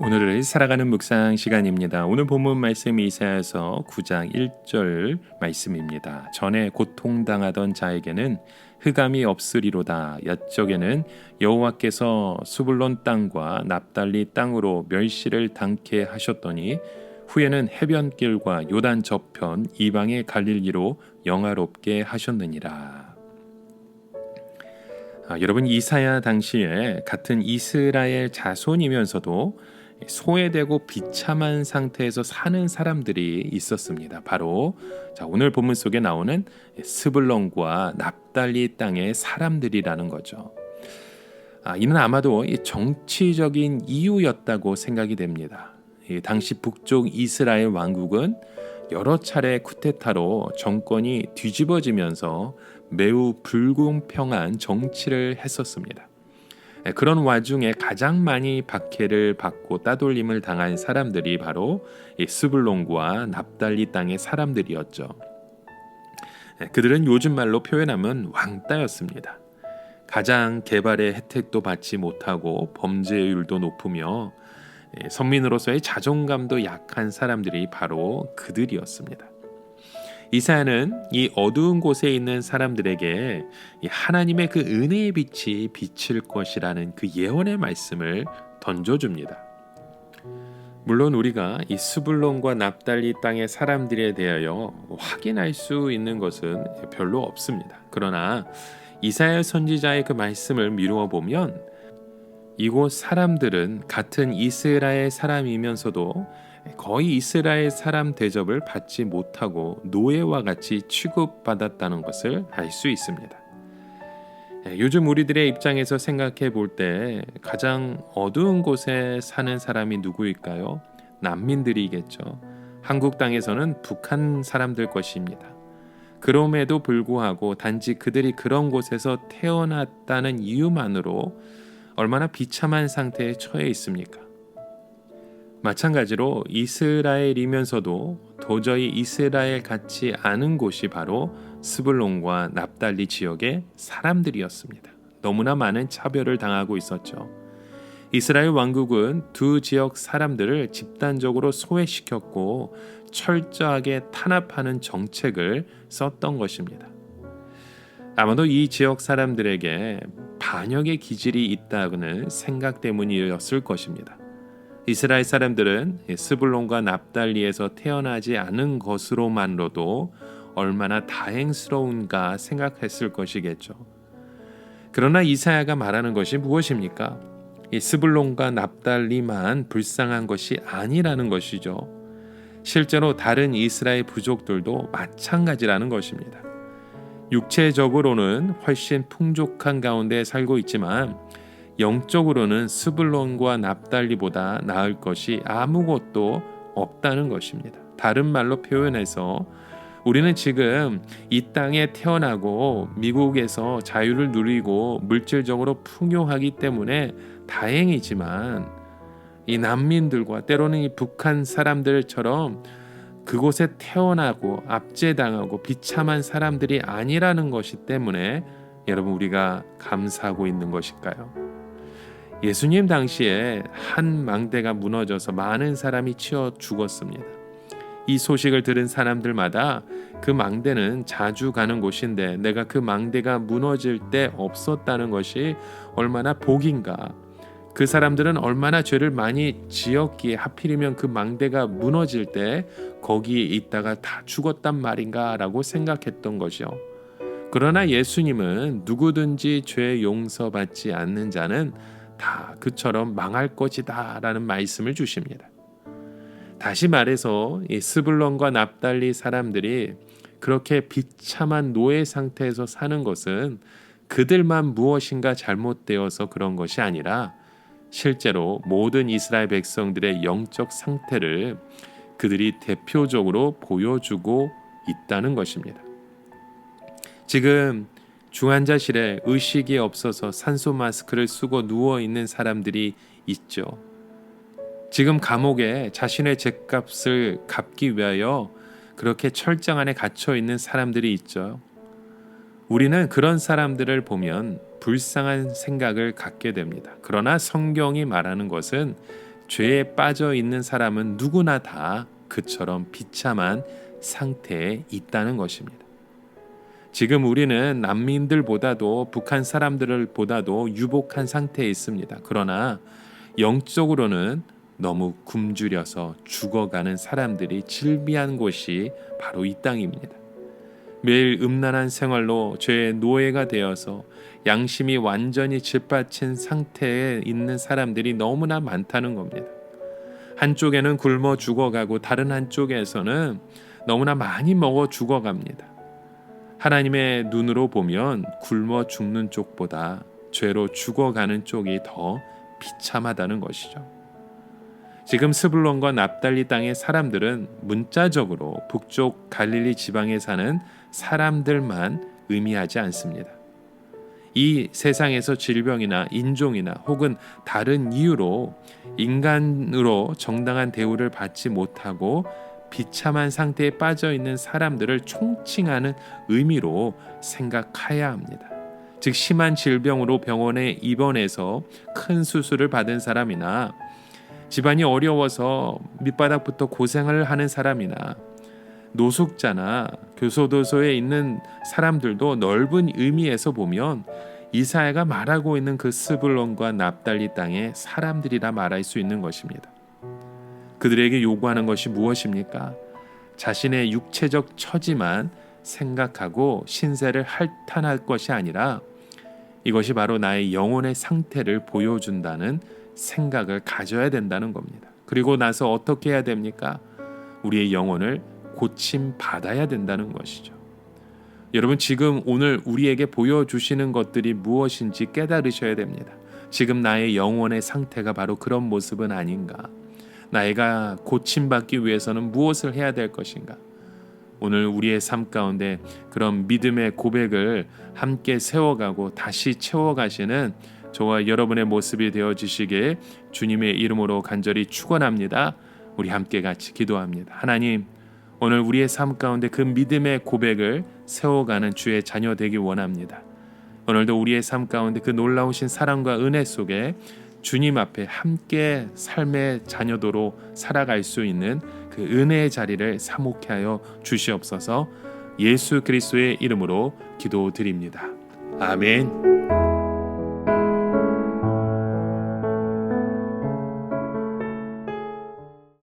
오늘을 살아가는 묵상 시간입니다. 오늘 본문 말씀이 이사야서 9장 1절 말씀입니다. 전에 고통당하던 자에게는 흑암이 없으리로다. 옛적에는 여호와께서 수불론 땅과 납달리 땅으로 멸시를 당케 하셨더니 후에는 해변길과 요단 저편 이방의 갈릴리로 영화롭게 하셨느니라. 여러분, 이사야 당시에 같은 이스라엘 자손이면서도 소외되고 비참한 상태에서 사는 사람들이 있었습니다. 바로 오늘 본문 속에 나오는 스불론과 납달리 땅의 사람들이라는 거죠. 이는 아마도 정치적인 이유였다고 생각이 됩니다. 당시 북쪽 이스라엘 왕국은 여러 차례 쿠데타로 정권이 뒤집어지면서 매우 불공평한 정치를 했었습니다. 그런 와중에 가장 많이 박해를 받고 따돌림을 당한 사람들이 바로 스불론과 납달리 땅의 사람들이었죠. 그들은 요즘 말로 표현하면 왕따였습니다. 가장 개발의 혜택도 받지 못하고 범죄율도 높으며 선민으로서의 자존감도 약한 사람들이 바로 그들이었습니다. 이사야는 이 어두운 곳에 있는 사람들에게 하나님의 그 은혜의 빛이 비칠 것이라는 그 예언의 말씀을 던져줍니다. 물론 우리가 이 스불론과 납달리 땅의 사람들에 대하여 확인할 수 있는 것은 별로 없습니다. 그러나 이사야 선지자의 그 말씀을 미루어 보면 이곳 사람들은 같은 이스라엘 사람이면서도 거의 이스라엘 사람 대접을 받지 못하고 노예와 같이 취급받았다는 것을 알 수 있습니다. 요즘 우리들의 입장에서 생각해 볼 때 가장 어두운 곳에 사는 사람이 누구일까요? 난민들이겠죠. 한국 땅에서는 북한 사람들 것입니다. 그럼에도 불구하고 단지 그들이 그런 곳에서 태어났다는 이유만으로 얼마나 비참한 상태에 처해 있습니까? 마찬가지로 이스라엘이면서도 도저히 이스라엘 같지 않은 곳이 바로 스불론과 납달리 지역의 사람들이었습니다. 너무나 많은 차별을 당하고 있었죠. 이스라엘 왕국은 두 지역 사람들을 집단적으로 소외시켰고 철저하게 탄압하는 정책을 썼던 것입니다. 아마도 이 지역 사람들에게 반역의 기질이 있다는 생각 때문이었을 것입니다. 이스라엘 사람들은 스불론과 납달리에서 태어나지 않은 것으로만으로도 얼마나 다행스러운가 생각했을 것이겠죠. 그러나 이사야가 말하는 것이 무엇입니까? 이 스불론과 납달리만 불쌍한 것이 아니라는 것이죠. 실제로 다른 이스라엘 부족들도 마찬가지라는 것입니다. 육체적으로는 훨씬 풍족한 가운데 살고 있지만 영적으로는 스불론과 납달리보다 나을 것이 아무것도 없다는 것입니다. 다른 말로 표현해서 우리는 지금 이 땅에 태어나고 미국에서 자유를 누리고 물질적으로 풍요하기 때문에 다행이지만 이 난민들과 때로는 이 북한 사람들처럼 그곳에 태어나고 압제당하고 비참한 사람들이 아니라는 것이 때문에 여러분 우리가 감사하고 있는 것일까요? 예수님 당시에 한 망대가 무너져서 많은 사람이 치어 죽었습니다. 이 소식을 들은 사람들마다 그 망대는 자주 가는 곳인데 내가 그 망대가 무너질 때 없었다는 것이 얼마나 복인가. 그 사람들은 얼마나 죄를 많이 지었기에 하필이면 그 망대가 무너질 때 거기에 있다가 다 죽었단 말인가 라고 생각했던 것이요. 그러나 예수님은 누구든지 죄 용서받지 않는 자는 다 그처럼 망할 것이다 라는 말씀을 주십니다. 다시 말해서 이 스불론과 납달리 사람들이 그렇게 비참한 노예 상태에서 사는 것은 그들만 무엇인가 잘못되어서 그런 것이 아니라 실제로 모든 이스라엘 백성들의 영적 상태를 그들이 대표적으로 보여주고 있다는 것입니다. 지금 중환자실에 의식이 없어서 산소 마스크를 쓰고 누워있는 사람들이 있죠. 지금 감옥에 자신의 죗값을 갚기 위하여 그렇게 철장 안에 갇혀 있는 사람들이 있죠. 우리는 그런 사람들을 보면 불쌍한 생각을 갖게 됩니다. 그러나 성경이 말하는 것은 죄에 빠져 있는 사람은 누구나 다 그처럼 비참한 상태에 있다는 것입니다. 지금 우리는 난민들보다도 북한 사람들보다도 유복한 상태에 있습니다. 그러나 영적으로는 너무 굶주려서 죽어가는 사람들이 즐비한 곳이 바로 이 땅입니다. 매일 음란한 생활로 죄의 노예가 되어서 양심이 완전히 짓밟힌 상태에 있는 사람들이 너무나 많다는 겁니다. 한쪽에는 굶어 죽어가고 다른 한쪽에서는 너무나 많이 먹어 죽어갑니다. 하나님의 눈으로 보면 굶어 죽는 쪽보다 죄로 죽어가는 쪽이 더 비참하다는 것이죠. 지금 스불론과 납달리 땅의 사람들은 문자적으로 북쪽 갈릴리 지방에 사는 사람들만 의미하지 않습니다. 이 세상에서 질병이나 인종이나 혹은 다른 이유로 인간으로 정당한 대우를 받지 못하고 비참한 상태에 빠져 있는 사람들을 총칭하는 의미로 생각해야 합니다. 즉 심한 질병으로 병원에 입원해서 큰 수술을 받은 사람이나 집안이 어려워서 밑바닥부터 고생을 하는 사람이나 노숙자나 교도소에 있는 사람들도 넓은 의미에서 보면 이사야가 말하고 있는 그 스불론과 납달리 땅의 사람들이라 말할 수 있는 것입니다. 그들에게 요구하는 것이 무엇입니까? 자신의 육체적 처지만 생각하고 신세를 할탄할 것이 아니라 이것이 바로 나의 영혼의 상태를 보여준다는 생각을 가져야 된다는 겁니다. 그리고 나서 어떻게 해야 됩니까? 우리의 영혼을 고침 받아야 된다는 것이죠. 여러분, 지금 오늘 우리에게 보여주시는 것들이 무엇인지 깨달으셔야 됩니다. 지금 나의 영혼의 상태가 바로 그런 모습은 아닌가? 나이가 고침받기 위해서는 무엇을 해야 될 것인가? 오늘 우리의 삶 가운데 그런 믿음의 고백을 함께 세워가고 다시 채워가시는 저와 여러분의 모습이 되어지시길 주님의 이름으로 간절히 축원합니다. 우리 함께 같이 기도합니다. 하나님, 오늘 우리의 삶 가운데 그 믿음의 고백을 세워가는 주의 자녀 되기 원합니다. 오늘도 우리의 삶 가운데 그 놀라우신 사랑과 은혜 속에 주님 앞에 함께 삶의 자녀도로 살아갈 수 있는 그 은혜의 자리를 사모케 하여 주시옵소서. 예수 그리스도의 이름으로 기도드립니다. 아멘.